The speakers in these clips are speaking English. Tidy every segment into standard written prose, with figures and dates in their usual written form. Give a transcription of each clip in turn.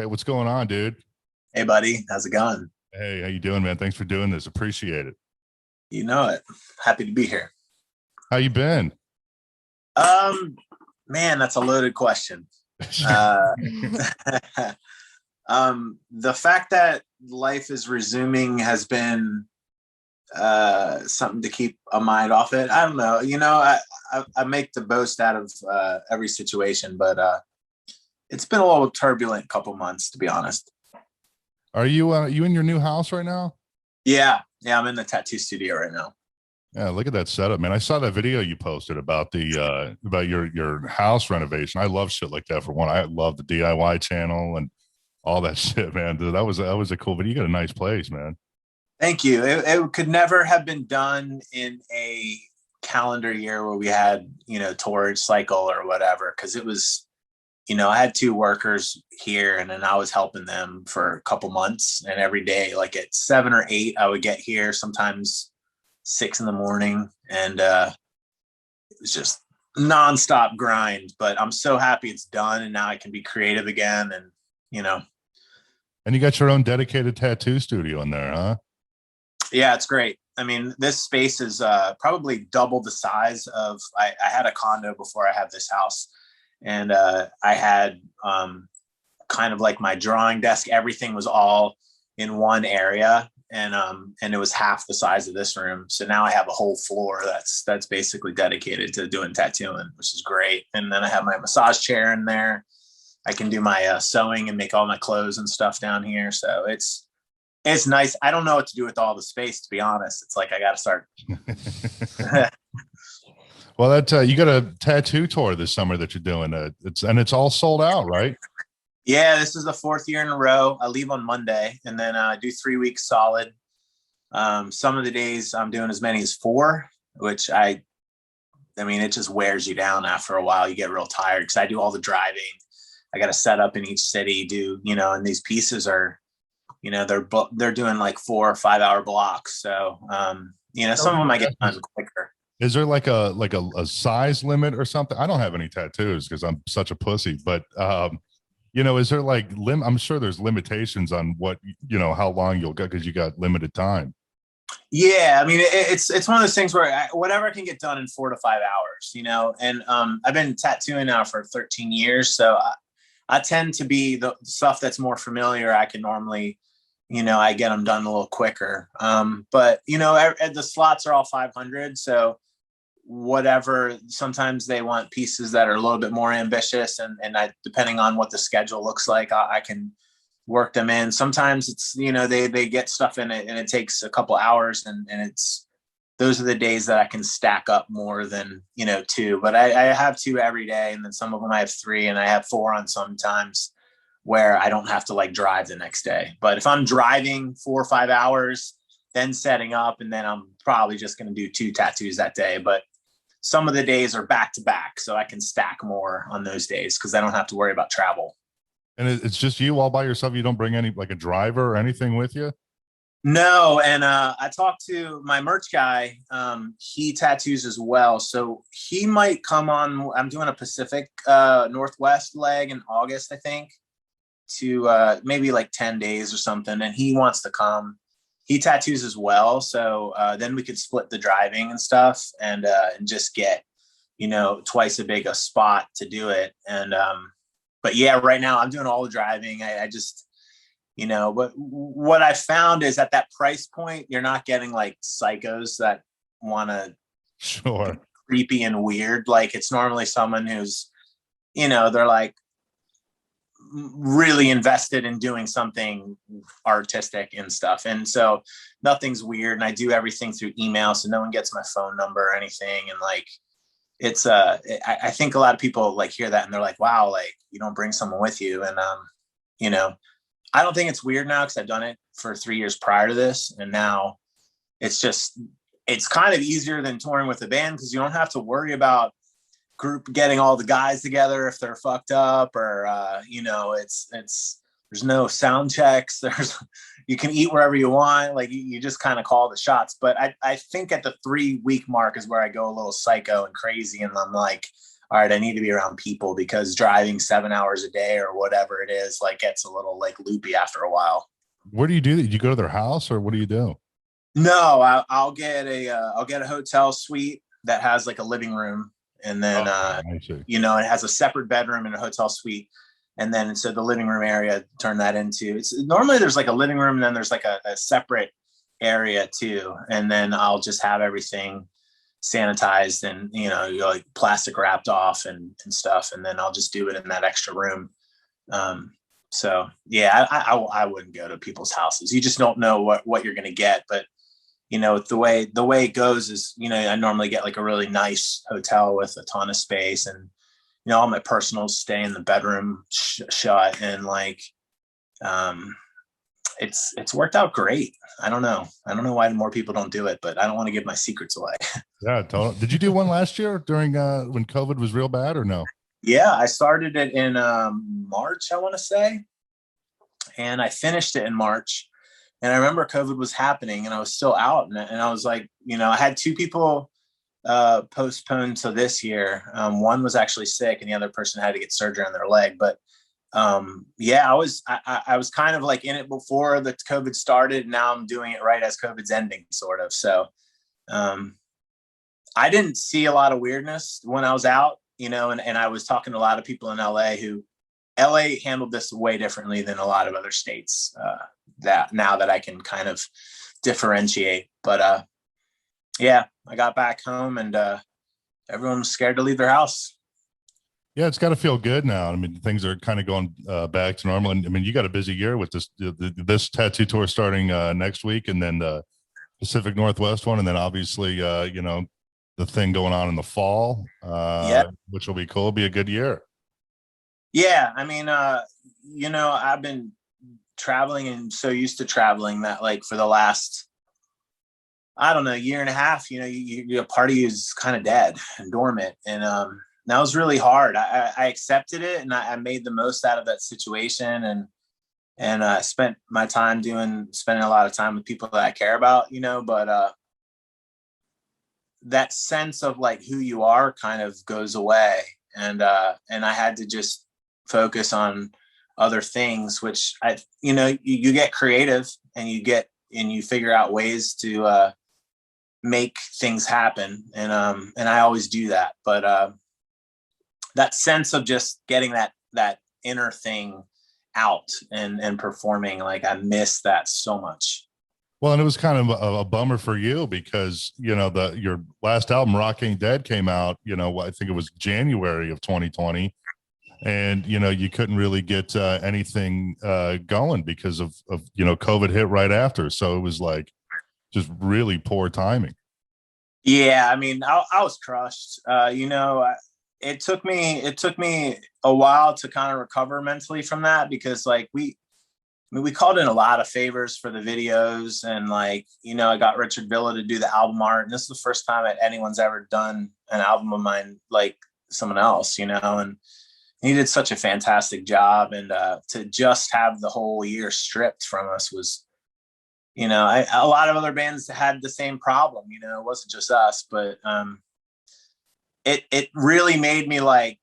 Hey, what's going on, dude? Hey, buddy. How's it going? Hey, how you doing, man? Thanks for doing this. Appreciate it. You know it. Happy to be here. How you been? Um, Man, that's a loaded question. Uh, the fact that life is resuming has been something to keep a mind off it. I don't know. I make the most out of every situation, but it's been a little turbulent couple months, to be honest. Are you in your new house right now? Yeah, I'm in the tattoo studio right now. Yeah, look at that setup, man. I saw that video you posted about the about your house renovation. I love shit like that. For one, I love the DIY channel and all that shit, man. Dude, that was a cool video. You got a nice place, man. Thank you. It could never have been done in a calendar year where we had, torrid cycle or whatever, because it was, I had two workers here and then I was helping them for a couple months, and every day, like at 7 or 8, I would get here, sometimes 6 in the morning. And it was just nonstop grind, but I'm so happy it's done. And now I can be creative again. And, And you got your own dedicated tattoo studio in there, huh? yeah, it's great. I mean, this space is probably double the size of, I had a condo before I had this house. And I had kind of like my drawing desk, everything was all in one area. And it was half the size of this room. So now I have a whole floor that's basically dedicated to doing tattooing, which is great. And then I have my massage chair in there. I can do my sewing and make all my clothes and stuff down here. So it's nice. I don't know what to do with all the space, to be honest. It's like I got to start. Well, that you got a tattoo tour this summer that you're doing. It's all sold out, right? Yeah, this is the 4th year in a row. I leave on Monday, and then I do 3 weeks solid. Some of the days I'm doing as many as 4, which I mean, it just wears you down after a while. You get real tired because I do all the driving. I got to set up in each city, and these pieces are, they're doing like 4 or 5 hour blocks. So, some of them I get done quicker. Is there like a size limit or something? I don't have any tattoos because I'm such a pussy, but is there like I'm sure there's limitations on what, how long you'll go because you got limited time. Yeah. I mean, it's one of those things where whatever I can get done in 4 to 5 hours, and I've been tattooing now for 13 years. So I tend to be the stuff that's more familiar. I can normally, I get them done a little quicker. But the slots are all 500. So whatever, sometimes they want pieces that are a little bit more ambitious, and depending on what the schedule looks like, I can work them in. Sometimes it's, they get stuff in it and it takes a couple hours, and those are the days that I can stack up more than, 2, but I have 2 every day. And then some of them I have 3, and I have 4 on sometimes where I don't have to like drive the next day. But if I'm driving 4 or 5 hours, then setting up, and then I'm probably just going to do 2 tattoos that day. But some of the days are back to back, so I can stack more on those days because I don't have to worry about travel. And it's just you all by yourself. You don't bring any, like a driver or anything with you? No. And I talked to my merch guy. He tattoos as well, so he might come on. I'm doing a Pacific Northwest leg in August, I think, to maybe like 10 days or something, and he wants to come. He tattoos as well, so then we could split the driving and stuff, and just get, twice a big a spot to do it. And but yeah, right now I'm doing all the driving. I just, but what I found is at that price point, you're not getting like psychos that want to sure be creepy and weird. Like it's normally someone who's, they're like really invested in doing something artistic and stuff. And so nothing's weird. And I do everything through email, so no one gets my phone number or anything. And like, it's I think a lot of people like hear that and they're like, wow, like you don't bring someone with you. And I don't think it's weird now because I've done it for 3 years prior to this. And now it's kind of easier than touring with a band because you don't have to worry about group getting all the guys together if they're fucked up, or there's no sound checks. You can eat wherever you want. Like you just kind of call the shots. But I think at the 3 week mark is where I go a little psycho and crazy, and I'm like, all right, I need to be around people, because driving 7 hours a day or whatever it is, like, gets a little like loopy after a while. Where do you do that? You go to their house, or what do you do? No, I'll get a hotel suite that has like a living room, and then it has a separate bedroom and a hotel suite, and then so the living room area, turn that into, it's normally there's like a living room, and then there's like a separate area too, and then I'll just have everything sanitized and like plastic wrapped off and stuff, and then I'll just do it in that extra room. So yeah, I wouldn't go to people's houses. You just don't know what you're going to get. But the way it goes is, I normally get like a really nice hotel with a ton of space, and all my personals stay in the bedroom shut, and like it's worked out great. I don't know why more people don't do it, but I don't want to give my secrets away. Yeah, totally. Did you do one last year during when COVID was real bad, or no? Yeah, I started it in March, I want to say, and I finished it in March. And I remember COVID was happening, and I was still out, and I was like, I had two people postponed to this year. One was actually sick, and the other person had to get surgery on their leg. But yeah, I was kind of like in it before the COVID started. Now I'm doing it right as COVID's ending, sort of. So I didn't see a lot of weirdness when I was out, and I was talking to a lot of people in LA who LA handled this way differently than a lot of other states, that now that I can kind of differentiate. But yeah, I got back home, and everyone was scared to leave their house. Yeah, it's got to feel good now. I mean, things are kind of going back to normal. And I mean, you got a busy year with this tattoo tour starting next week, and then the Pacific Northwest one, and then obviously, the thing going on in the fall, which will be cool. It'll be a good year. Yeah, I mean, I've been traveling and so used to traveling that, like, for the last, I don't know, year and a half, your party is kind of dead and dormant, and that was really hard. I accepted it, and I made the most out of that situation, and I spent my time spending a lot of time with people that I care about, but that sense of like who you are kind of goes away, and I had to just focus on other things, which you get creative, and you figure out ways to make things happen, and I always do that, but that sense of just getting that inner thing out and performing, like, I miss that so much. Well, and it was kind of a bummer for you because, your last album, Rockin Dead, came out, I think it was January of 2020. And, you couldn't really get anything going because of COVID hit right after. So it was like just really poor timing. Yeah, I mean, I was crushed. It took me a while to kind of recover mentally from that, because like we called in a lot of favors for the videos, and like, I got Richard Villa to do the album art, and this is the first time that anyone's ever done an album of mine like someone else, and he did such a fantastic job, and to just have the whole year stripped from us was, a lot of other bands had the same problem, it wasn't just us, but it really made me like,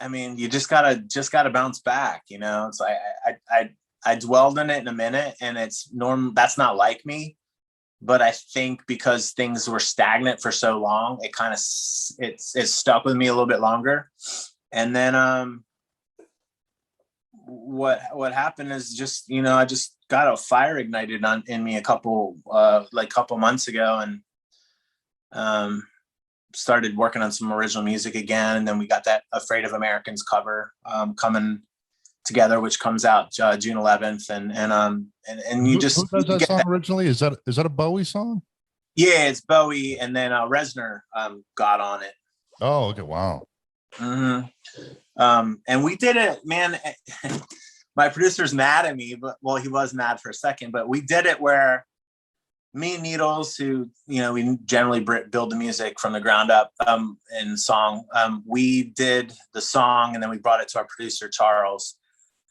I mean, you just gotta bounce back, It's like I dwelled in it in a minute, and it's normal. That's not like me, but I think because things were stagnant for so long, it kind of it's stuck with me a little bit longer. And then what happened is just, I just got a fire ignited in me a couple months ago, and started working on some original music again, and then we got that Afraid of Americans cover coming together, which comes out June 11th, and you just, who does that song originally? Is that a Bowie song? Yeah, it's Bowie, and then Reznor got on it. Oh, okay, wow. Mm-hmm. And we did it, man. My producer's mad at me, but he was mad for a second, but we did it where me and Needles, who, we generally build the music from the ground up in song. We did the song, and then we brought it to our producer, Charles.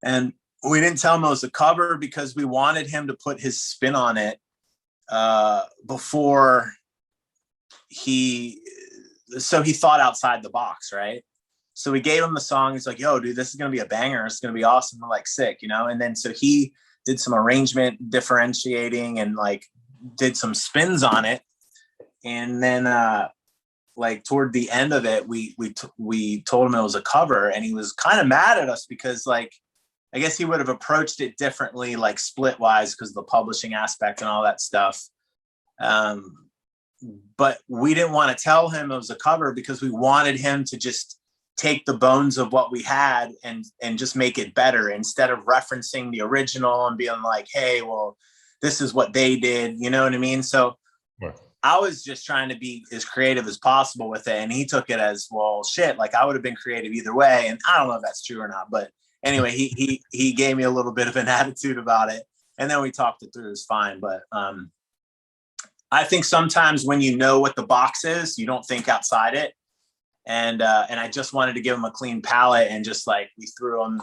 And we didn't tell him it was a cover because we wanted him to put his spin on it before he so he thought outside the box, right? So we gave him the song. He's like, yo, dude, this is going to be a banger. It's going to be awesome. I'm like, sick, you know? And then so he did some arrangement differentiating and like did some spins on it. And then like toward the end of it, we told him it was a cover, and he was kind of mad at us because like, I guess he would have approached it differently, like split wise, because of the publishing aspect and all that stuff. But we didn't want to tell him it was a cover because we wanted him to just take the bones of what we had and just make it better, instead of referencing the original and being like, hey, well, this is what they did. You know what I mean? So Right. I was just trying to be as creative as possible with it. And he took it as, well, shit, like I would have been creative either way. And I don't know if that's true or not, but anyway, he gave me a little bit of an attitude about it. And then we talked it through. It was fine. But I think sometimes when you know what the box is, you don't think outside it. And I just wanted to give him a clean palette, and just like we threw him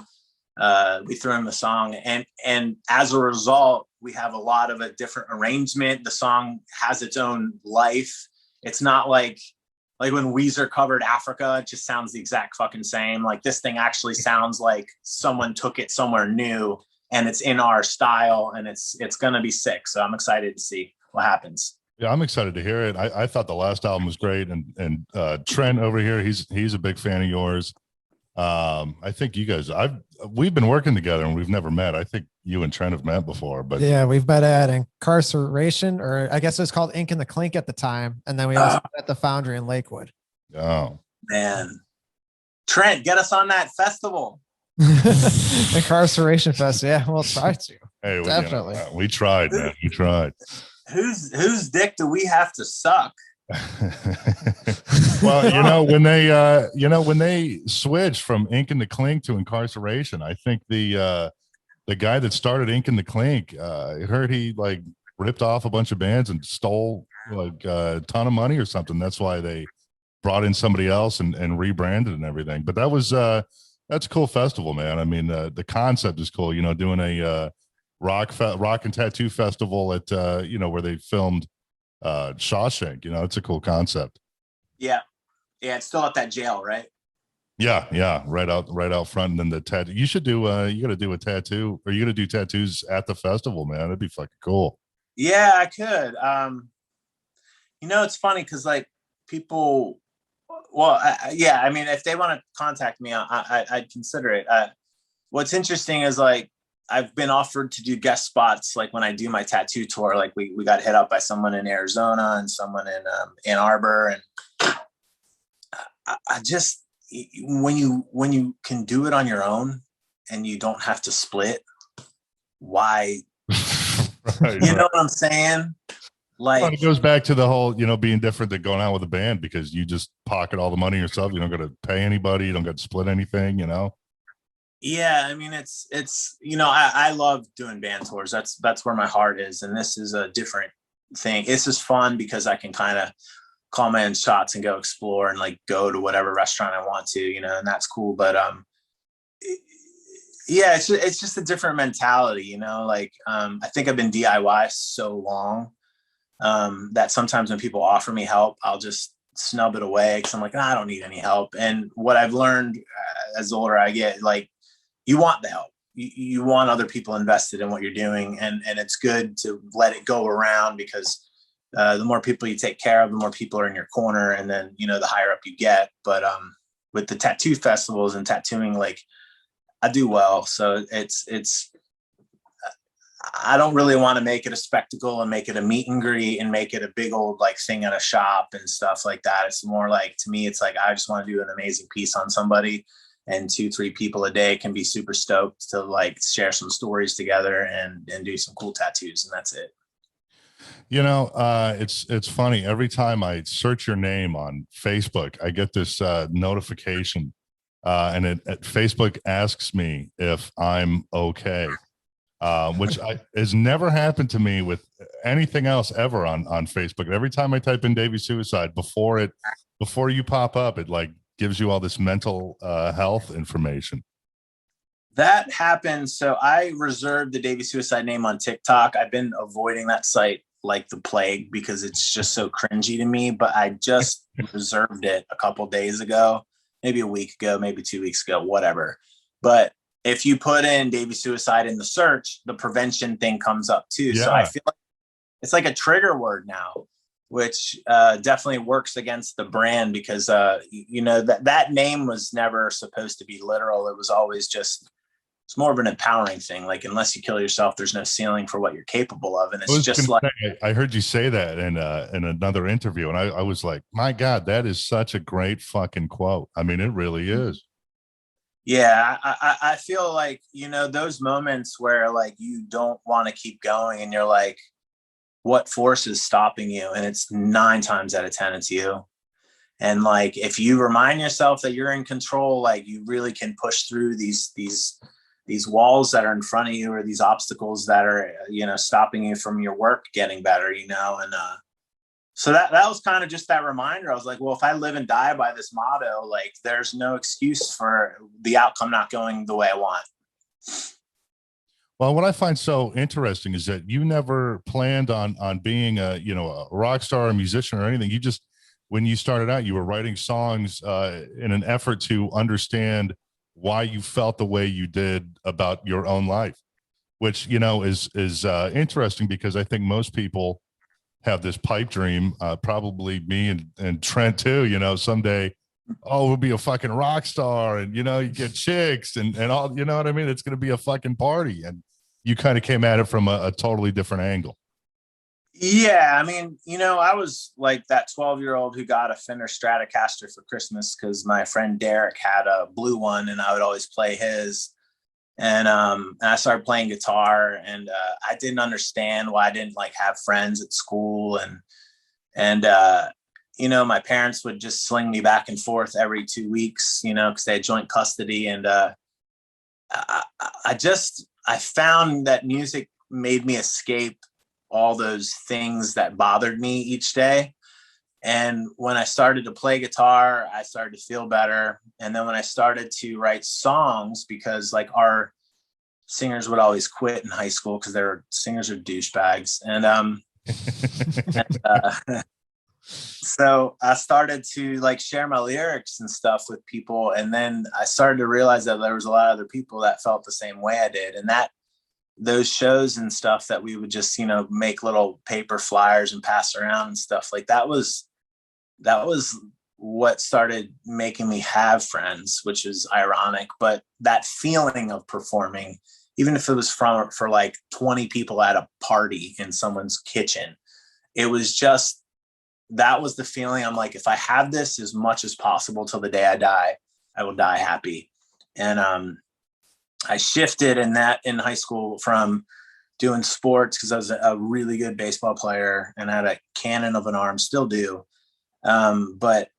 the song, and as a result, we have a lot of a different arrangement. The song has its own life. It's not like when Weezer covered Africa, it just sounds the exact fucking same. Like this thing actually sounds like someone took it somewhere new, and it's in our style, and it's gonna be sick. So I'm excited to see what happens. Yeah, I'm excited to hear it. I thought the last album was great, and Trent over here, he's a big fan of yours. I think you guys, we've been working together and we've never met. I think you and Trent have met before, but yeah, we've met at Incarceration, or I guess it was called Ink and the Clink at the time, and then we also met at the Foundry in Lakewood. Oh man, Trent, get us on that festival. Incarceration Fest. Yeah, we'll try to. Hey, definitely. We tried, man. We tried. Whose dick do we have to suck? Well, when they switched from Ink and the Clink to Incarceration, I think the guy that started Ink and the Clink, I heard he like ripped off a bunch of bands and stole like a ton of money or something. That's why they brought in somebody else and rebranded and everything. But that's a cool festival, man. I mean, the concept is cool. Doing a rock and tattoo festival at where they filmed Shawshank. It's a cool concept. Yeah, it's still at that jail, right? Yeah, right out front. And then the tattoo. You should do. You got to do a tattoo, or you got to do tattoos at the festival, man. That'd be fucking cool. Yeah, I could. It's funny because like people. Well, I mean, if they want to contact me, I'd consider it. What's interesting is like I've been offered to do guest spots, like when I do my tattoo tour. Like we got hit up by someone in Arizona and someone in Ann Arbor, and I just when you can do it on your own and you don't have to split, why? Right, you know what I'm saying? Like it goes back to the whole, being different than going out with a band, because you just pocket all the money yourself. You don't got to pay anybody. You don't got to split anything, Yeah, I mean, it's I love doing band tours. That's where my heart is, and this is a different thing. This is fun because I can kind of call my own shots and go explore and like go to whatever restaurant I want to, and that's cool. But yeah, it's just a different mentality, Like I think I've been DIY so long that sometimes when people offer me help, I'll just snub it away because I'm like, I don't need any help. And what I've learned as the older I get, like, you want the help. You want other people invested in what you're doing. And it's good to let it go around, because the more people you take care of, the more people are in your corner. And then, the higher up you get. But with the tattoo festivals and tattooing, like I do well. So it's I don't really want to make it a spectacle and make it a meet and greet and make it a big old like thing at a shop and stuff like that. It's more like, to me, it's like, I just want to do an amazing piece on somebody, and 2-3 people a day can be super stoked to like share some stories together and do some cool tattoos. And that's it. It's funny. Every time I search your name on Facebook, I get this notification and Facebook asks me if I'm okay. Which has never happened to me with anything else ever on Facebook. Every time I type in Davey Suicide, before you pop up, it like gives you all this mental health information. That happened. So I reserved the Davey Suicide name on TikTok. I've been avoiding that site like the plague because it's just so cringy to me, but I just reserved it a couple days ago, maybe a week ago, maybe 2 weeks ago, whatever. But if you put in Davey Suicide in the search, the prevention thing comes up too. Yeah. So I feel like it's like a trigger word now, which definitely works against the brand because, that name was never supposed to be literal. It was always just, it's more of an empowering thing. Like, unless you kill yourself, there's no ceiling for what you're capable of. And it's just like, I heard you say that in another interview, and I was like, my God, that is such a great fucking quote. I mean, it really is. Yeah, I feel like, those moments where like you don't want to keep going and you're like, what force is stopping you? And it's 9 times out of 10, it's you. And like, if you remind yourself that you're in control, like you really can push through these walls that are in front of you, or these obstacles that are, stopping you from your work getting better, and so that was kind of just that reminder. I was like, well, if I live and die by this motto, like there's no excuse for the outcome not going the way I want. Well, what I find so interesting is that you never planned on being a rock star, a musician, or anything. You just, when you started out, you were writing songs in an effort to understand why you felt the way you did about your own life, which, is interesting, because I think most people have this pipe dream, probably me and Trent too, someday, we'll be a fucking rock star, and, you get chicks and all, you know what I mean? It's going to be a fucking party. And you kind of came at it from a totally different angle. Yeah. I mean, I was like that 12-year-old who got a Fender Stratocaster for Christmas because my friend Derek had a blue one and I would always play his. And I started playing guitar, and I didn't understand why I didn't like have friends at school. And my parents would just sling me back and forth every 2 weeks, because they had joint custody. And I found that music made me escape all those things that bothered me each day. And when I started to play guitar, I started to feel better. And then when I started to write songs, because like our singers would always quit in high school because singers are douchebags. And so I started to like share my lyrics and stuff with people. And then I started to realize that there was a lot of other people that felt the same way I did. And those shows and stuff that we would just, make little paper flyers and pass around and stuff, like that was what started making me have friends, which is ironic. But that feeling of performing, even if it was for like 20 people at a party in someone's kitchen, it was just, that was the feeling. I'm like, if I have this as much as possible till the day I die, I will die happy. And I shifted in high school from doing sports, because I was a really good baseball player and I had a cannon of an arm, still do. But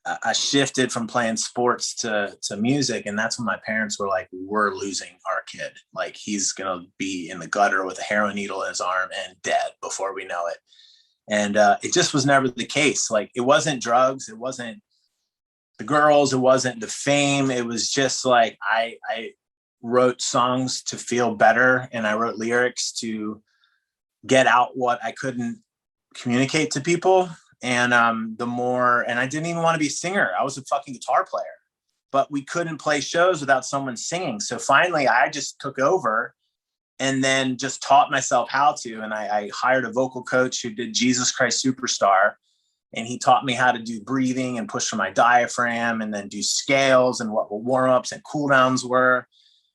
I shifted from playing sports to music. And that's when my parents were like, we're losing our kid. Like, he's going to be in the gutter with a heroin needle in his arm and dead before we know it. And it just was never the case. Like, it wasn't drugs. It wasn't the girls. It wasn't the fame. It was just like, I wrote songs to feel better. And I wrote lyrics to get out what I couldn't communicate to people. And and I didn't even want to be a singer. I was a fucking guitar player, but we couldn't play shows without someone singing. So finally I just took over and then just taught myself how to. And I hired a vocal coach who did Jesus Christ Superstar. And he taught me how to do breathing and push from my diaphragm, and then do scales and what warm-ups and cool downs were.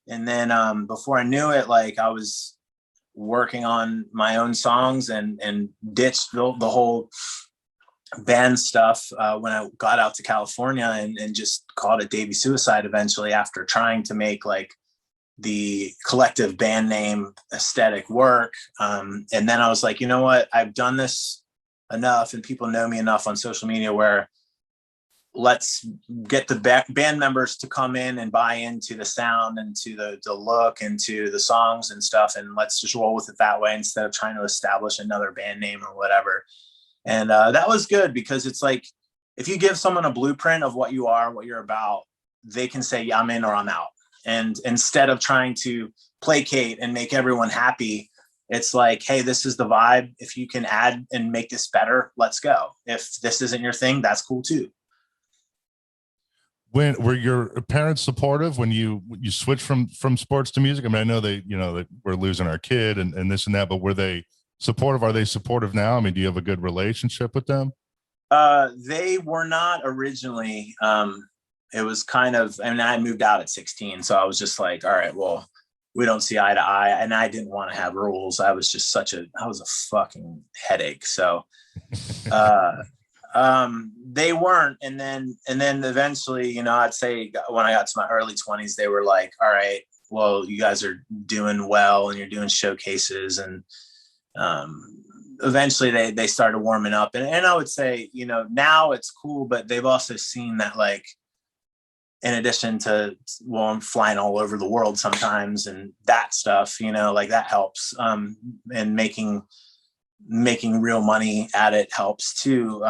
And then before I knew it, like, I was working on my own songs and ditched the whole band stuff when I got out to California, and just called it Davey Suicide eventually, after trying to make like the collective band name aesthetic work. And then I was like, you know what? I've done this enough and people know me enough on social media where let's get the band members to come in and buy into the sound and to the look and to the songs and stuff. And let's just roll with it that way instead of trying to establish another band name or whatever. And that was good, because it's like, if you give someone a blueprint of what you are, what you're about, they can say, yeah, I'm in or I'm out. And instead of trying to placate and make everyone happy, it's like, hey, this is the vibe. If you can add and make this better, let's go. If this isn't your thing, that's cool too. When were your parents supportive when you switched from sports to music? I mean, I know they, that we're losing our kid and this and that, but were they supportive? Are they supportive now? I mean, do you have a good relationship with them? They were not originally. It was kind of, I mean, I moved out at 16. So I was just like, all right, well, we don't see eye to eye. And I didn't want to have rules. I was just I was a fucking headache. So, they weren't. And then eventually, I'd say when I got to my early 20s, they were like, all right, well, you guys are doing well and you're doing showcases. And, eventually they started warming up and I would say, now it's cool, but they've also seen that, like, in addition to, well, I'm flying all over the world sometimes and that stuff, like that helps. And making real money at it helps too.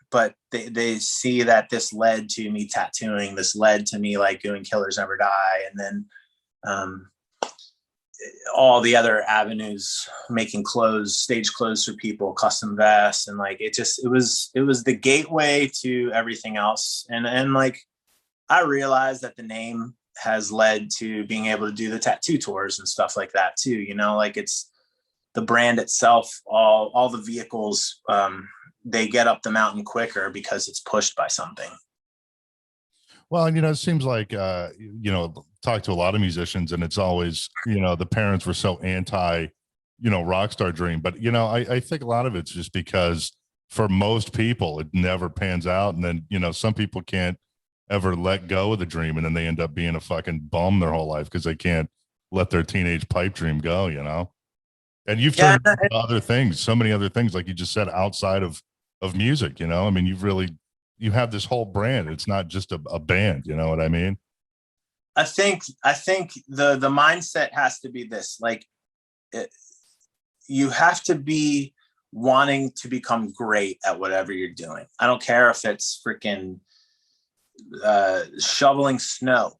But they see that this led to me tattooing, this led to me like doing Killers Never Die. And then, all the other avenues, making clothes, stage clothes for people, custom vests. And like, it was the gateway to everything else. And like, I realized that the name has led to being able to do the tattoo tours and stuff like that too. Like it's the brand itself, all the vehicles, they get up the mountain quicker because it's pushed by something. Well, it seems like, talk to a lot of musicians and it's always, the parents were so anti, rock star dream. But, I think a lot of it's just because for most people, it never pans out. And then, some people can't ever let go of the dream. And then they end up being a fucking bum their whole life because they can't let their teenage pipe dream go, And you've turned into other things, so many other things, like you just said, outside of music, I mean, you have this whole brand. It's not just a band. You know what I mean? I think the mindset has to be this, like, you have to be wanting to become great at whatever you're doing. I don't care if it's freaking shoveling snow.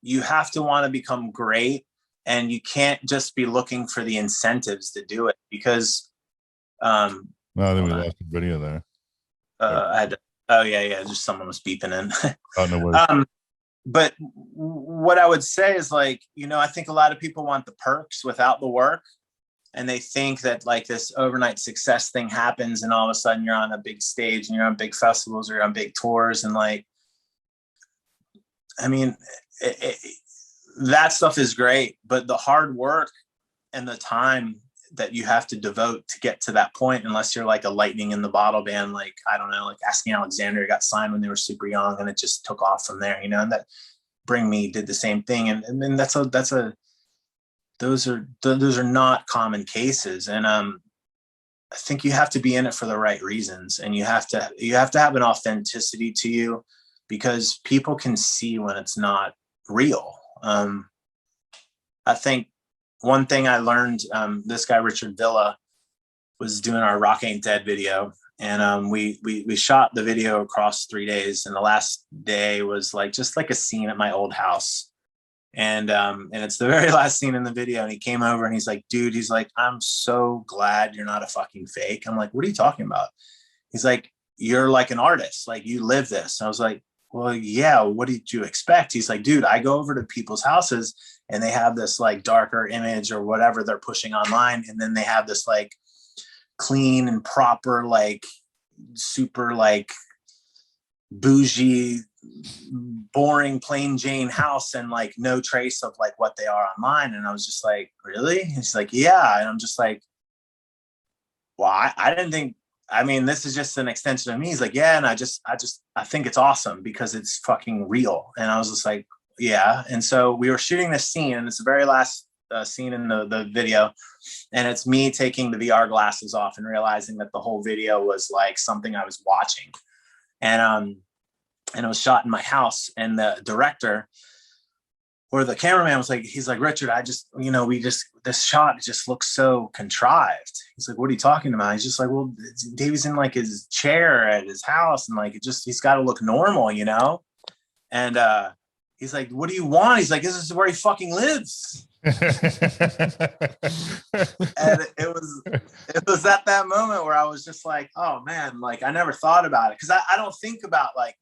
You have to want to become great, and you can't just be looking for the incentives to do it because I think we lost the video there. Oh yeah, just someone was beeping in. Oh, no worries. But what I would say is, like, I think a lot of people want the perks without the work, and they think that like this overnight success thing happens and all of a sudden you're on a big stage and you're on big festivals or you're on big tours. And like, I mean, that stuff is great, but the hard work and the time that you have to devote to get to that point, unless you're like a lightning in the bottle band, like, I don't know, like Asking Alexander got signed when they were super young and it just took off from there, and that Bring Me did the same thing. And then those are not common cases. And I think you have to be in it for the right reasons, and you have to have an authenticity to you, because people can see when it's not real. I think one thing I learned, this guy, Richard Villa, was doing our Rockin Dead video. And we shot the video across 3 days. And the last day was like, just like a scene at my old house. And it's the very last scene in the video. And he came over and he's like, dude, he's like, I'm so glad you're not a fucking fake. I'm like, what are you talking about? He's like, you're like an artist. Like, you live this. And I was like, well, yeah, what did you expect? He's like, dude, I go over to people's houses and they have this like darker image or whatever they're pushing online. And then they have this like clean and proper, like super like bougie, boring, plain Jane house, and like no trace of like what they are online. And I was just like, really? And he's like, yeah. And I'm just like, well, I didn't think, I mean, this is just an extension of me. He's like, yeah. And I think it's awesome because it's fucking real. And I was just like, yeah. And so we were shooting this scene, and it's the very last scene in the video. And it's me taking the VR glasses off and realizing that the whole video was like something I was watching. And it was shot in my house. And the director or the cameraman was like, he's like, Richard, this shot just looks so contrived. He's like, what are you talking about? He's just like, well, Davey's in like his chair at his house, and like, he's got to look normal, And he's like, what do you want? He's like, this is where he fucking lives. And it was at that moment where I was just like, oh man, like I never thought about it. Cause I don't think about like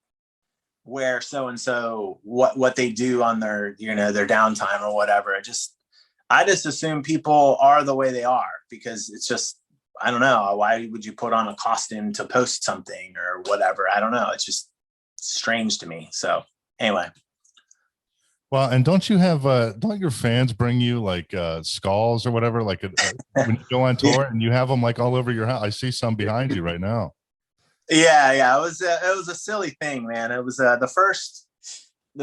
where so-and-so, what they do on their, their downtime or whatever. I just assume people are the way they are because it's just, I don't know. Why would you put on a costume to post something or whatever? I don't know. It's just strange to me. So anyway. Well, and don't you have don't your fans bring you like skulls or whatever, like when you go on tour and you have them like all over your house? I see some behind you right now. Yeah. It was a silly thing, man. It was the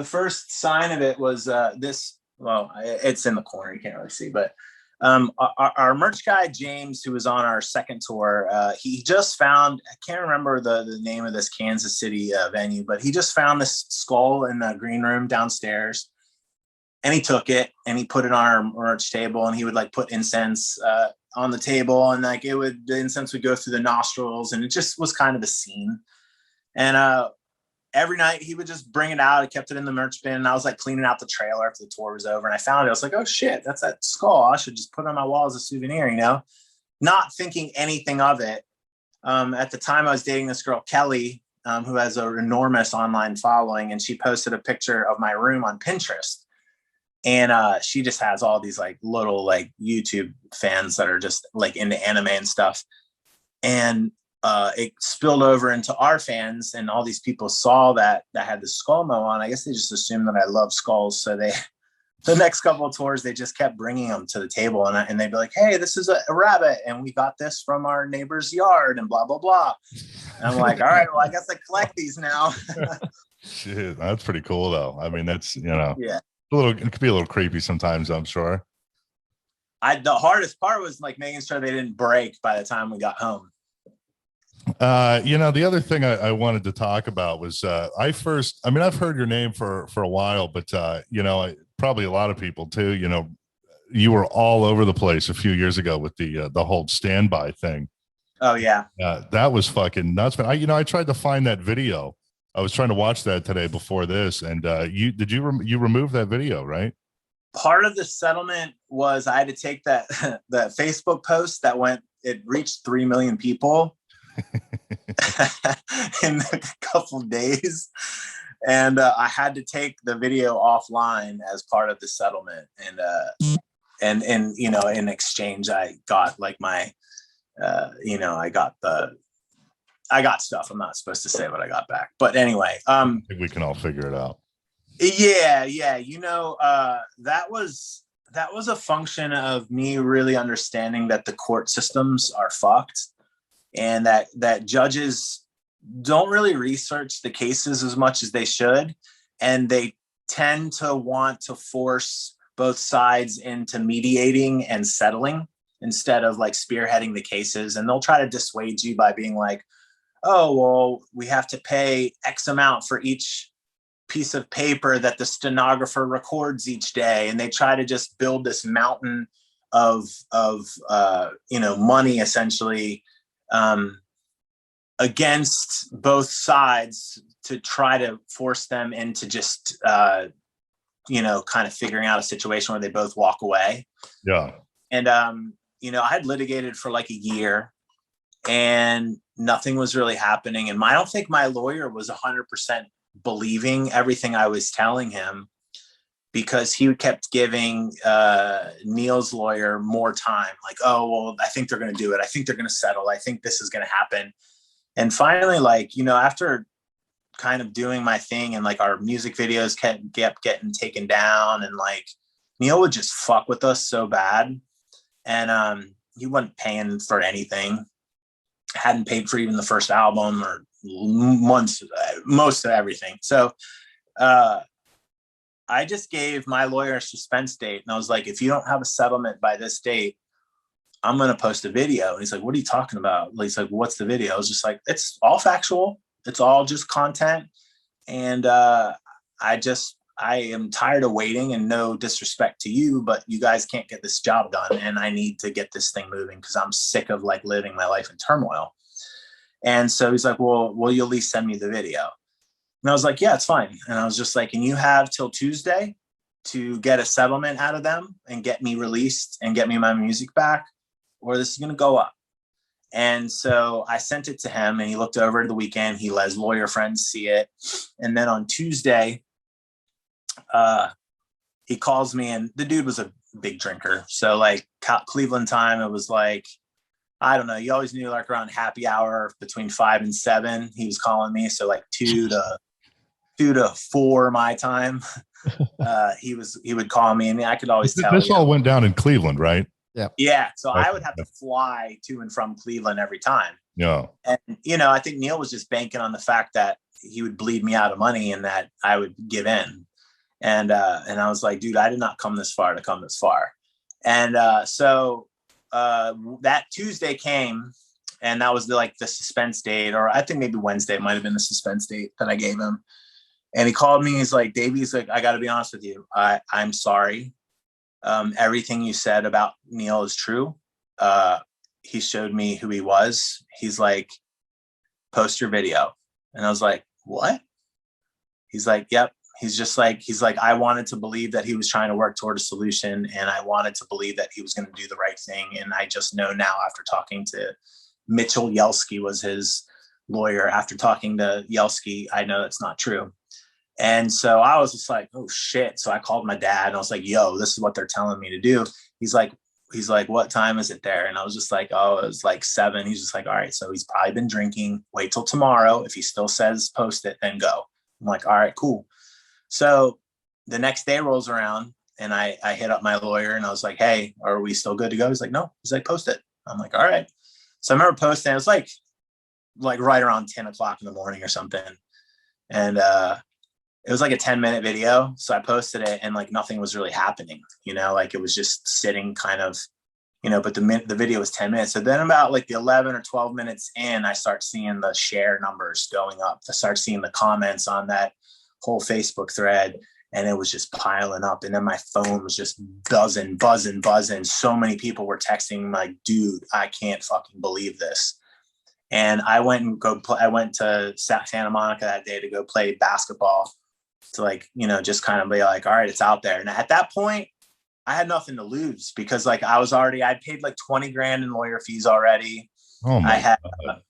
first sign of it was this. Well, it's in the corner, you can't really see, but our merch guy James, who was on our second tour, he just found, I can't remember the name of this Kansas City venue, but he just found this skull in the green room downstairs. And he took it and he put it on our merch table, and he would like put incense on the table, and like the incense would go through the nostrils, and it just was kind of a scene. And every night he would just bring it out. I kept it in the merch bin, and I was like cleaning out the trailer after the tour was over, and I found it. I was like, oh shit, that's that skull. I should just put it on my wall as a souvenir, not thinking anything of it. At the time I was dating this girl, Kelly, who has an enormous online following, and she posted a picture of my room on Pinterest. And she just has all these like little like YouTube fans that are just like into anime and stuff. And it spilled over into our fans, and all these people saw that had the skull mo on. I guess they just assumed that I love skulls. So the next couple of tours, they just kept bringing them to the table, and they'd be like, hey, this is a rabbit, and we got this from our neighbor's yard, and blah, blah, blah. And I'm like, all right, well, I guess I collect these now. Shit, that's pretty cool though. I mean, that's, yeah. It could be a little creepy sometimes, I'm sure. The hardest part was like making sure they didn't break by the time we got home. The other thing I wanted to talk about was I've heard your name for a while, but probably a lot of people too. You were all over the place a few years ago with the whole standby thing. Oh yeah, that was fucking nuts. But I tried to find that video. I was trying to watch that today before this, and you removed that video, right? Part of the settlement was I had to take that Facebook post it reached 3 million people in a couple of days, and I had to take the video offline as part of the settlement, and in exchange I got like my I got stuff I'm not supposed to say what I got back. But anyway, I think we can all figure it out. Yeah. That was a function of me really understanding that the court systems are fucked, and that judges don't really research the cases as much as they should. And they tend to want to force both sides into mediating and settling instead of like spearheading the cases. And they'll try to dissuade you by being like, oh, well, we have to pay X amount for each piece of paper that the stenographer records each day. And they try to just build this mountain of money essentially against both sides to try to force them into just, kind of figuring out a situation where they both walk away. Yeah. And, I had litigated for like a year, and nothing was really happening. And I don't think my lawyer was 100% believing everything I was telling him, because he kept giving Neil's lawyer more time. Like, oh, well, I think they're going to do it. I think they're going to settle. I think this is going to happen. And finally, after kind of doing my thing, and like our music videos kept getting taken down, and like Neil would just fuck with us so bad. And he wasn't paying for anything. Hadn't paid for even the first album or most of everything. So I just gave my lawyer a suspense date, and I was like, if you don't have a settlement by this date, I'm going to post a video. And he's like, what are you talking about? He's like, what's the video? I was just like, it's all factual. It's all just content. And I am tired of waiting, and no disrespect to you, but you guys can't get this job done. And I need to get this thing moving because I'm sick of like living my life in turmoil. And so he's like, well, will you at least send me the video? And I was like, yeah, it's fine. And I was just like, and you have till Tuesday to get a settlement out of them and get me released and get me my music back, or this is going to go up. And so I sent it to him, and he looked over the weekend. He let his lawyer friends see it. And then on Tuesday, he calls me, and the dude was a big drinker. So like Cleveland time, it was like, I don't know. You always knew like around happy hour between 5 and 7, he was calling me. So like 2 to 4 my time. He would call me, and I could always tell. This all went down in Cleveland, right? Yeah. So I would have to fly to and from Cleveland every time. Yeah. And, I think Neil was just banking on the fact that he would bleed me out of money and that I would give in. And I was like, dude, I did not come this far to come this far. And so that Tuesday came, and that was the suspense date, or I think maybe Wednesday might have been the suspense date that I gave him. And he called me. He's like, Davey, he's like, I got to be honest with you. I'm sorry. Everything you said about Neil is true. He showed me who he was. He's like, post your video. And I was like, what? He's like, yep. He's like, I wanted to believe that he was trying to work toward a solution, and I wanted to believe that he was going to do the right thing. And I just know now, after talking to Mitchell Yelsky, was his lawyer. After talking to Yelsky, I know that's not true. And so I was just like, oh shit. So I called my dad, and I was like, yo, this is what they're telling me to do. He's like, what time is it there? And I was just like, oh, it was like 7. He's just like, all right, so he's probably been drinking. Wait till tomorrow. If he still says post it, then go. I'm like, all right, cool. So the next day rolls around, and I hit up my lawyer, and I was like, hey, are we still good to go? He's like, no. He's like, post it. I'm like, all right. So I remember posting. It was like right around 10 o'clock in the morning or something. And it was like a 10-minute video. So I posted it, and like nothing was really happening, like it was just sitting kind of, but the video was 10 minutes. So then about like the 11 or 12 minutes in, I start seeing the share numbers going up. I start seeing the comments on that whole Facebook thread, and it was just piling up. And then my phone was just buzzing. So many people were texting me like, dude, I can't fucking believe this. And I went to Santa Monica that day to go play basketball, to just kind of be like, all right, it's out there. And at that point, I had nothing to lose, because like I'd paid like 20 grand in lawyer fees already. Oh my God.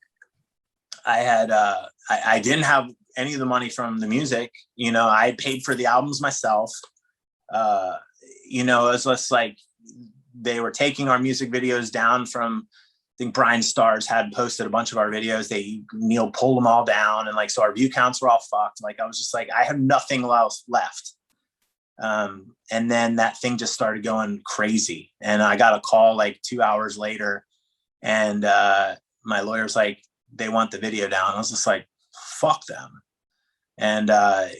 I didn't have any of the money from the music. I paid for the albums myself. It was just like they were taking our music videos down from, I think Brian Stars had posted a bunch of our videos. Neil pulled them all down, and so our view counts were all fucked. Like I was just like, I have nothing else left. And then that thing just started going crazy, and I got a call like 2 hours later, and my lawyer's like, they want the video down. I was just like, fuck them. And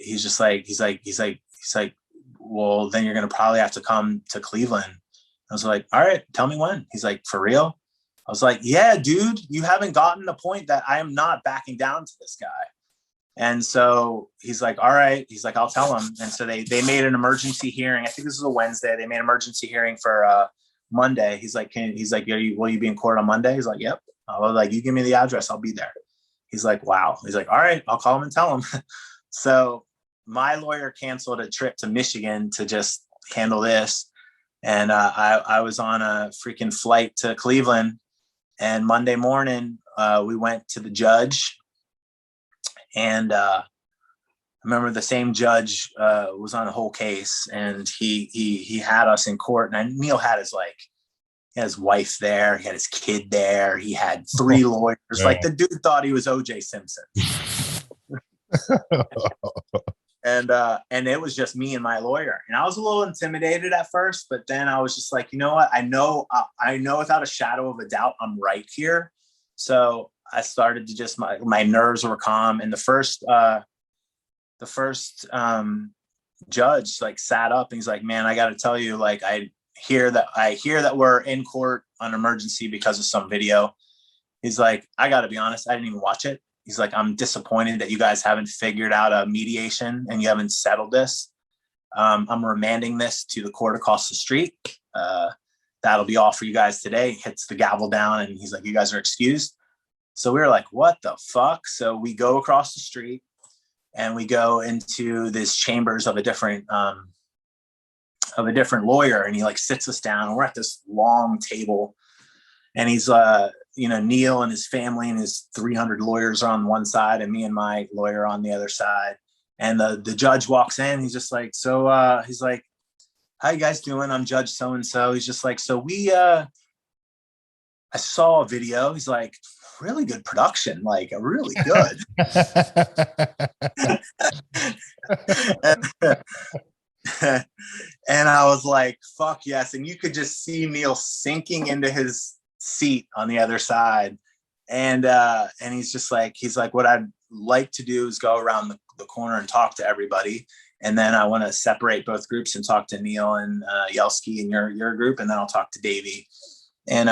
he's like, well, then you're gonna probably have to come to Cleveland. I was like, all right, tell me when. He's like, for real? I was like, yeah, dude, you haven't gotten the point that I am not backing down to this guy. And so he's like, all right. He's like, I'll tell him. And so they made an emergency hearing. I think this was a Wednesday. They made an emergency hearing for Monday. He's like, will you be in court on Monday? He's like, yep. I was like, you give me the address, I'll be there. He's like, wow. He's like, all right, I'll call him and tell him. So my lawyer canceled a trip to Michigan to just handle this. And I was on a freaking flight to Cleveland. And Monday morning, we went to the judge. And I remember the same judge was on the whole case, and he had us in court. And Neil had his wife there, he had his kid there, he had 3 lawyers. Yeah. Like the dude thought he was O.J. Simpson. And it was just me and my lawyer. And I was a little intimidated at first, but then I was just like, you know what? I know without a shadow of a doubt, I'm right here. So I started to just, my nerves were calm. And the first judge sat up, and he's like, man, I got to tell you, I hear that we're in court on emergency because of some video. He's like, I got to be honest, I didn't even watch it. He's like, I'm disappointed that you guys haven't figured out a mediation and you haven't settled this. I'm remanding this to the court across the street. That'll be all for you guys today. Hits the gavel down, and he's like, you guys are excused. So we were like, what the fuck? So we go across the street, and we go into this chambers of a different lawyer, and he like sits us down, and we're at this long table, and he's Neil and his family and his 300 lawyers are on one side, and me and my lawyer on the other side. And the judge walks in. He's just like, so he's like, how you guys doing? I'm Judge so-and-so. He's just like, so I saw a video. He's like, really good production, like really good. And I was like, fuck yes. And you could just see Neil sinking into his seat on the other side. And he's like, what I'd like to do is go around the corner and talk to everybody. And then I want to separate both groups and talk to Neil and Yelsky and your group. And then I'll talk to Davey. And,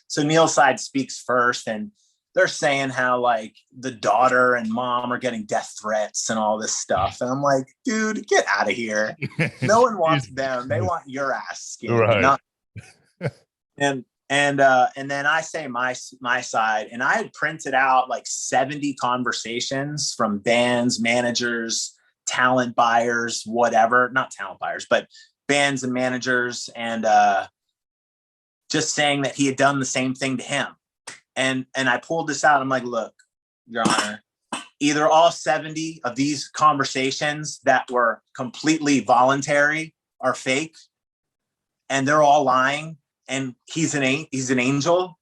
so Neil's side speaks first, and they're saying how like the daughter and mom are getting death threats and all this stuff. And I'm like, dude, get out of here. No one wants them. They want your ass skinned. Right. And then I say my side, and I had printed out like 70 conversations from bands, managers, talent buyers, whatever, not talent buyers, but bands and managers, and just saying that he had done the same thing to him. And I pulled this out. I'm like, look, Your Honor, either all 70 of these conversations that were completely voluntary are fake, and they're all lying, and he's an angel,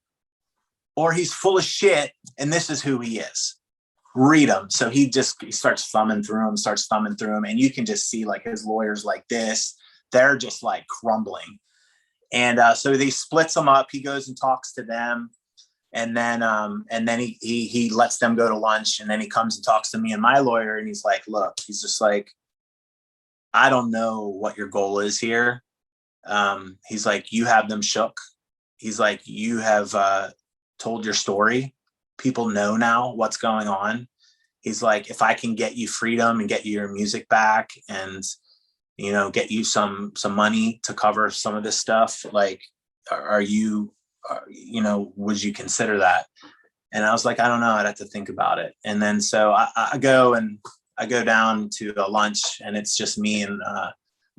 or he's full of shit, and this is who he is. Read them. So he starts thumbing through them, and you can just see like his lawyers like this. They're just like crumbling. And so he splits them up. He goes and talks to them. And then he lets them go to lunch, and then he comes and talks to me and my lawyer, and he's like, look, he's just like, I don't know what your goal is here. He's like, you have them shook. He's like, you have told your story. People know now what's going on. He's like, if I can get you freedom and get you your music back, and get you some money to cover some of this stuff, like, would you consider that? And I was like, I don't know. I'd have to think about it. And then so I go down to a lunch, and it's just me and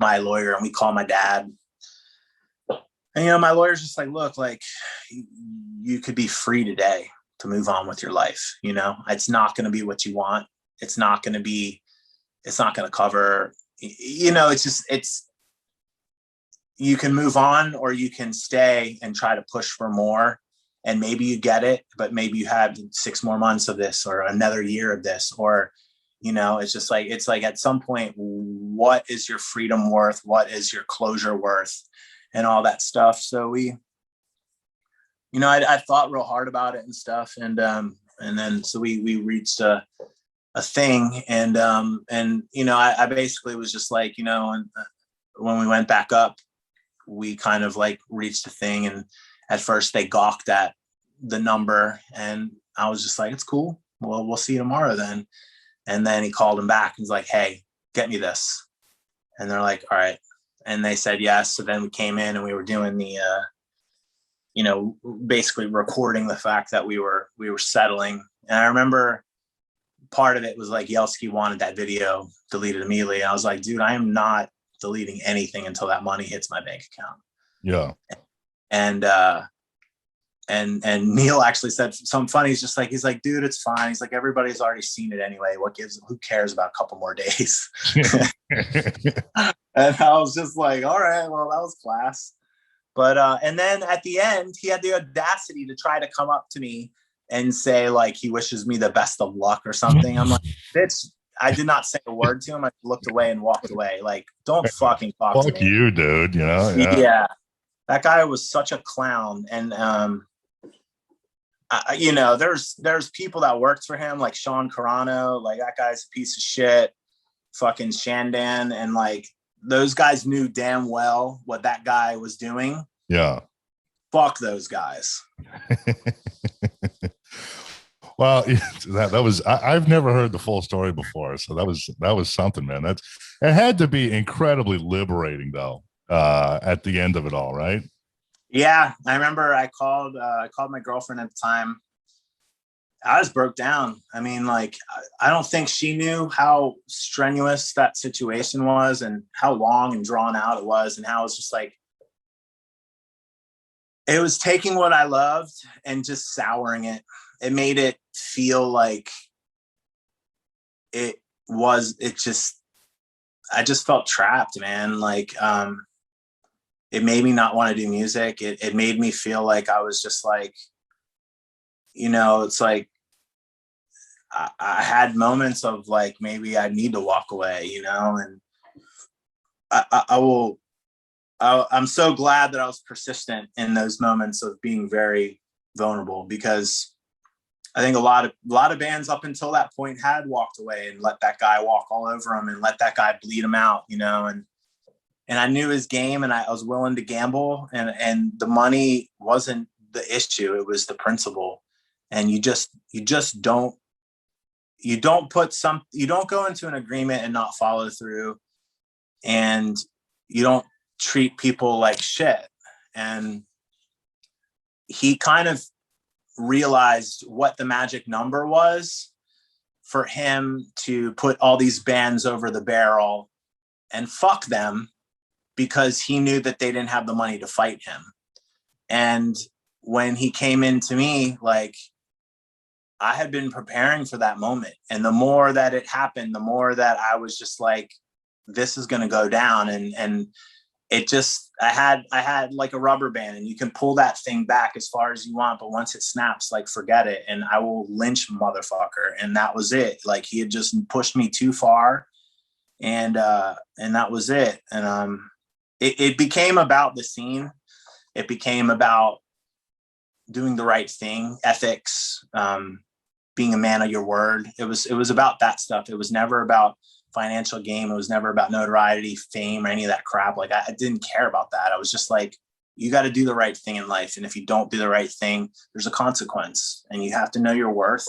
my lawyer, and we call my dad. And my lawyer's just like, look, like you could be free today to move on with your life. It's not going to be what you want. It's not going to cover. You can move on, or you can stay and try to push for more, and maybe you get it, but maybe you have 6 more months of this, or another year of this, or, it's like at some point, what is your freedom worth? What is your closure worth, and all that stuff. So I thought real hard about it and stuff. And then, so we reached a thing, and I basically was just like, and when we went back up, we kind of like reached a thing, and at first they gawked at the number, and I was just like, it's cool. Well, we'll see you tomorrow then. And then he called him back. He's like, hey, get me this. And they're like, all right. And they said yes. So then we came in, and we were doing the, basically recording the fact that we were settling. And I remember part of it was like Yelsky wanted that video deleted immediately. I was like, dude, I am not deleting anything until that money hits my bank account. Yeah. And Neil actually said something funny. He's like, dude, it's fine. He's like, everybody's already seen it anyway. Who cares about a couple more days? And I was just like, all right, well, that was class. But, and then at the end, he had the audacity to try to come up to me and say like, he wishes me the best of luck or something. I'm like, bitch, I did not say a word to him. I looked away and walked away. Like, don't fucking talk to me. Fuck you, dude. Yeah. That guy was such a clown. And, there's people that worked for him, like Sean Carano, like that guy's a piece of shit, fucking Shandan. And like, those guys knew damn well what that guy was doing. Yeah. Fuck those guys. Well, that was, I've never heard the full story before. So that was something, man. It had to be incredibly liberating though, at the end of it all, right? Yeah. I remember I called my girlfriend at the time, I just broke down. I mean, like, I don't think she knew how strenuous that situation was and how long and drawn out it was, and how it's just like, it was taking what I loved and just souring it. It made it feel like I just felt trapped, man. Like, it made me not want to do music. It made me feel like I was just like, it's like I had moments of like, maybe I need to walk away, and I'm so glad that I was persistent in those moments of being very vulnerable, because I think a lot of bands up until that point had walked away and let that guy walk all over them and let that guy bleed him out, and I knew his game, and I was willing to gamble, and the money wasn't the issue. It was the principle. And you don't go into an agreement and not follow through, and you don't treat people like shit. And he kind of realized what the magic number was for him to put all these bands over the barrel and fuck them, because he knew that they didn't have the money to fight him. And when he came into me, like, I had been preparing for that moment. And the more that it happened, the more that I was just like, this is going to go down. And it just, I had like a rubber band, and you can pull that thing back as far as you want, but once it snaps, like, forget it. And I will lynch motherfucker. And that was it. Like, he had just pushed me too far. And that was it. And, it became about the scene. It became about doing the right thing, ethics, being a man of your word. It was about that stuff. It was never about financial gain. It was never about notoriety, fame, or any of that crap. Like, I didn't care about that. I was just like, you got to do the right thing in life. And if you don't do the right thing, there's a consequence, and you have to know your worth.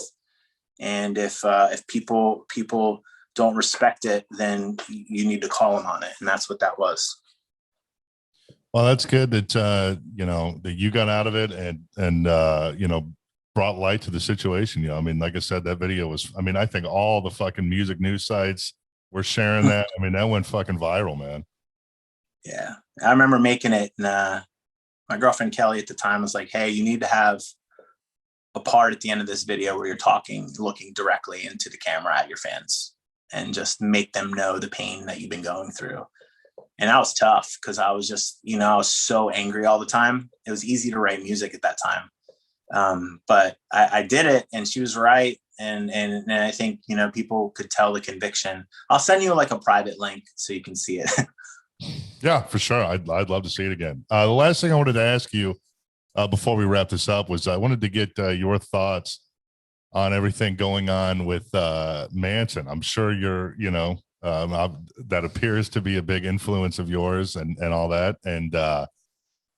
And if people don't respect it, then you need to call them on it. And that's what that was. Well, that's good that, that you got out of it and brought light to the situation. I mean, like I said, that video was, I mean, I think all the fucking music news sites were sharing that. I mean, that went fucking viral, man. Yeah. I remember making it. And my girlfriend Kelly at the time was like, hey, you need to have a part at the end of this video where you're looking directly into the camera at your fans, and just make them know the pain that you've been going through. And that was tough, because I was just, I was so angry all the time. It was easy to write music at that time. But I did it, and she was right. And I think, people could tell the conviction. I'll send you like a private link so you can see it. Yeah, for sure. I'd love to see it again. The last thing I wanted to ask you before we wrap this up was I wanted to get your thoughts on everything going on with Manson. I'm sure you're, that appears to be a big influence of yours and all that. And, I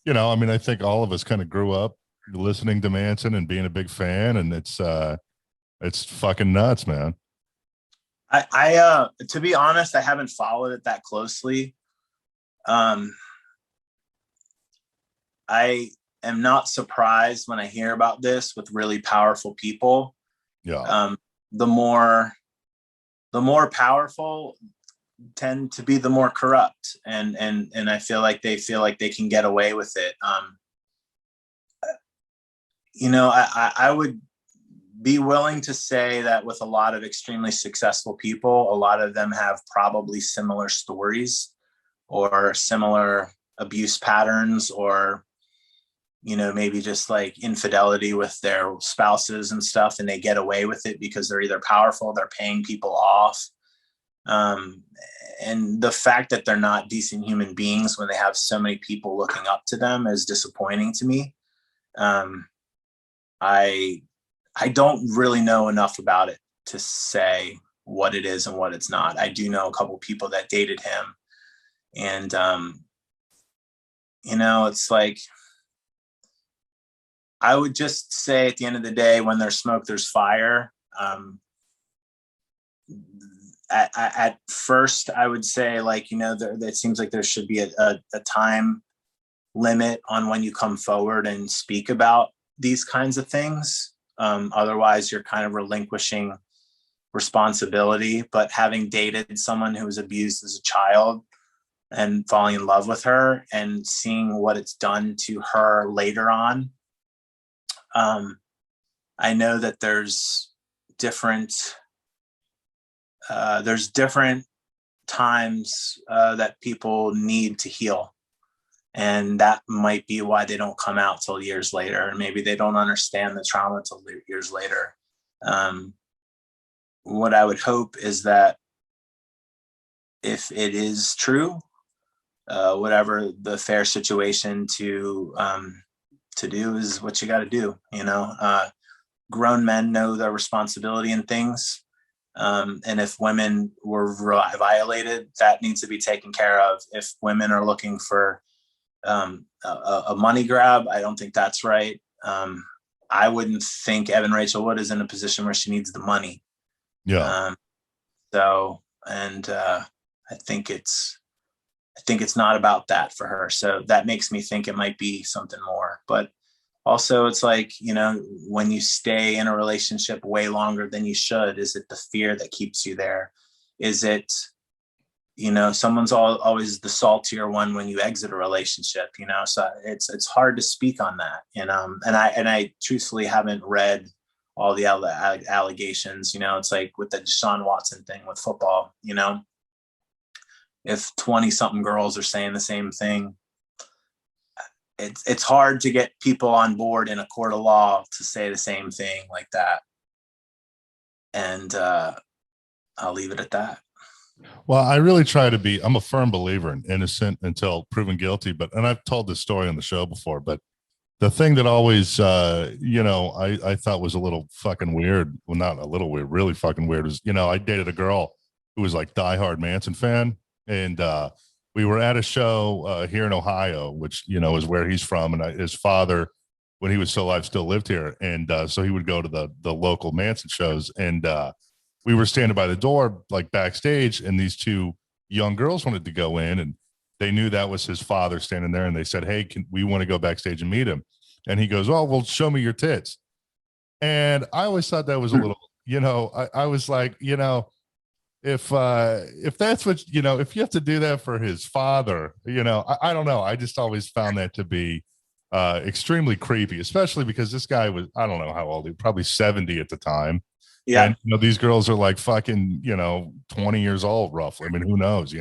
mean, I think all of us kind of grew up listening to Manson and being a big fan, and it's fucking nuts, man. I to be honest, I haven't followed it that closely. I am not surprised when I hear about this with really powerful people. Yeah. The more powerful tend to be the more corrupt, and I feel like they can get away with it. I would be willing to say that with a lot of extremely successful people, a lot of them have probably similar stories or similar abuse patterns, or maybe just like infidelity with their spouses and stuff, and they get away with it because they're either powerful, they're paying people off. And the fact that they're not decent human beings when they have so many people looking up to them is disappointing to me. I don't really know enough about it to say what it is and what it's not. I do know a couple people that dated him, and it's like, I would just say at the end of the day, when there's smoke, there's fire. At first, I would say, like, it seems like there should be a time limit on when you come forward and speak about these kinds of things. Otherwise, you're kind of relinquishing responsibility. But having dated someone who was abused as a child and falling in love with her and seeing what it's done to her later on, I know that there's different times that people need to heal. And that might be why they don't come out till years later. And maybe they don't understand the trauma till years later. What I would hope is that if it is true, whatever the fair situation to do is what you got to do. Grown men know their responsibility in things. And if women were violated, that needs to be taken care of. If women are looking for a money grab, I don't think that's right. I wouldn't think Evan Rachel Wood is in a position where she needs the money. Yeah. I think it's not about that for her. So that makes me think it might be something more. But also it's like, when you stay in a relationship way longer than you should, is it the fear that keeps you there? Is it, someone's always the saltier one when you exit a relationship, so it's hard to speak on that. And I truthfully haven't read all the allegations. It's like with the Deshaun Watson thing with football, if 20 something girls are saying the same thing, it's hard to get people on board in a court of law to say the same thing like that. And I'll leave it at that. Well, I really try to be, I'm a firm believer in innocent until proven guilty, and I've told this story on the show before, but the thing that always, I thought was a little fucking weird. Well, not a little weird, really fucking weird was, I dated a girl who was like diehard Manson fan. And we were at a show here in Ohio, which, is where he's from. And his father, when he was still alive, still lived here. And so he would go to the local Manson shows. And we were standing by the door, like backstage, and these two young girls wanted to go in, and they knew that was his father standing there. And they said, "Hey, we want to go backstage and meet him?" And he goes, "Oh, well, show me your tits." And I always thought that was a little, I was like, if that's what, if you have to do that for his father, I don't know. I just always found that to be extremely creepy, especially because this guy was, I don't know how old he was, probably 70 at the time. Yeah. And, these girls are like fucking, 20 years old, roughly. I mean, who knows,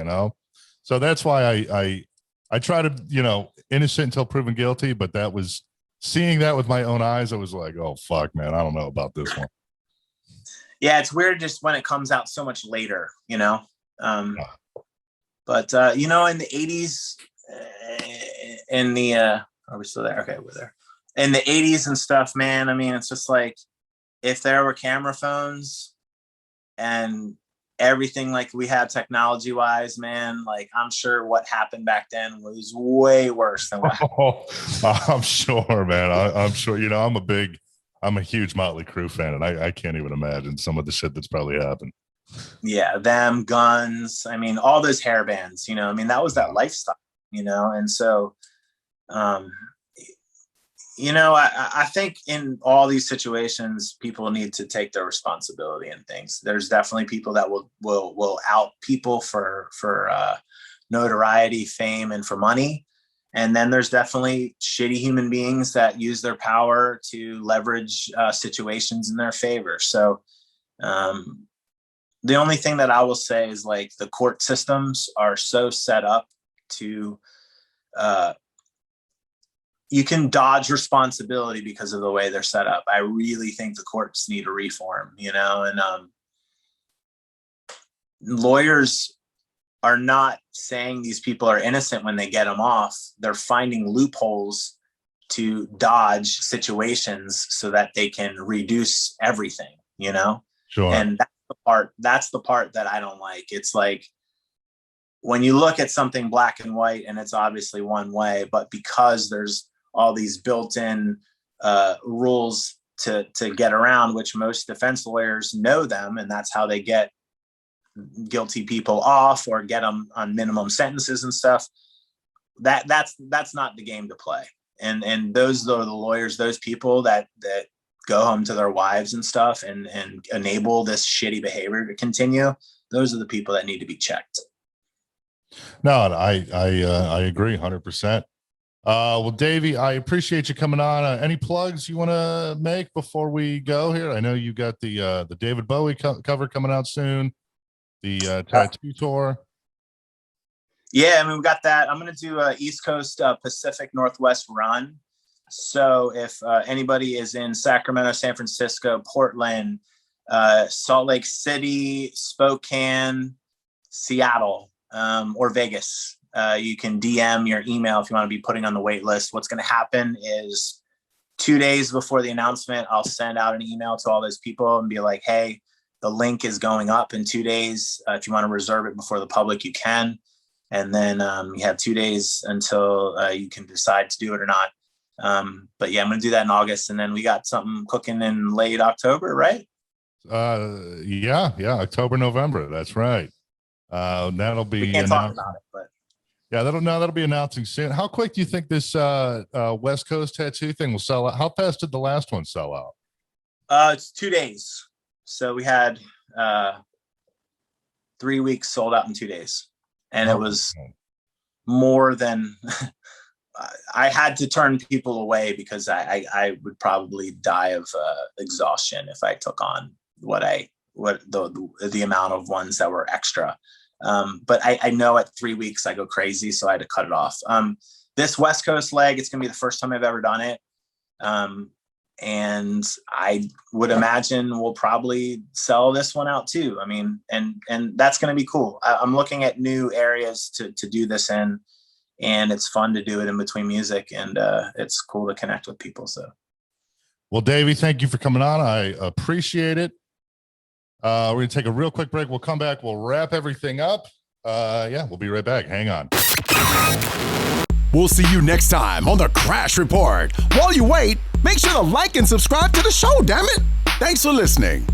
So that's why I try to, innocent until proven guilty, but that was seeing that with my own eyes. I was like, oh, fuck, man, I don't know about this one. Yeah, it's weird just when it comes out so much later, But, in the 80s, are we still there? Okay, we're there. In the 80s and stuff, man, I mean, it's just like, if there were camera phones and everything like we have technology wise, man, like I'm sure what happened back then was way worse than what happened. I'm sure, man. I'm sure, I'm a huge Motley Crue fan, and I can't even imagine some of the shit that's probably happened. Yeah, them, guns, I mean, all those hair bands, that was that lifestyle, and so, I think in all these situations, people need to take their responsibility in things. There's definitely people that will out people for notoriety, fame, and for money. And then there's definitely shitty human beings that use their power to leverage situations in their favor. So the only thing that I will say is like the court systems are so set up to you can dodge responsibility because of the way they're set up. I really think the courts need a reform, and lawyers are not saying these people are innocent when they get them off. They're finding loopholes to dodge situations so that they can reduce everything, Sure. And that's the part that I don't like. It's like, when you look at something black and white and it's obviously one way, but because there's all these built-in rules to get around, which most defense lawyers know them, and that's how they get guilty people off or get them on minimum sentences and stuff. That's not the game to play. And those are the lawyers, those people that go home to their wives and stuff and enable this shitty behavior to continue, those are the people that need to be checked. No, I agree 100%. Well, Davey, I appreciate you coming on. Any plugs you want to make before we go here? I know you got the David Bowie cover coming out soon, the tattoo tour. Yeah, I mean, we got that. I'm going to do a East Coast Pacific Northwest run. So if anybody is in Sacramento, San Francisco, Portland, Salt Lake City, Spokane, Seattle, or Vegas, you can DM your email if you want to be putting on the wait list. What's going to happen is 2 days before the announcement, I'll send out an email to all those people and be like, hey, the link is going up in 2 days. If you want to reserve it before the public, you can. And then you have 2 days until you can decide to do it or not. But yeah, I'm going to do that in August. And then we got something cooking in late October, right? Yeah. October, November. That's right. That'll be, we can't talk about it, but yeah, that'll be announcing soon. How quick do you think this West Coast tattoo thing will sell out? How fast did the last one sell out? It's 2 days. So we had 3 weeks sold out in 2 days. And it was more than I had to turn people away because I would probably die of exhaustion if I took on the amount of ones that were extra. But I know at 3 weeks I go crazy, so I had to cut it off. This West Coast leg, it's gonna be the first time I've ever done it. And I would imagine we'll probably sell this one out too. I mean, and that's going to be cool. I'm looking at new areas to do this in, and it's fun to do it in between music, and it's cool to connect with people. So, well, Davey, thank you for coming on. I appreciate it. We're going to take a real quick break. We'll come back. We'll wrap everything up. We'll be right back. Hang on. We'll see you next time on the Crash Report. While you wait, make sure to like and subscribe to the show, damn it. Thanks for listening.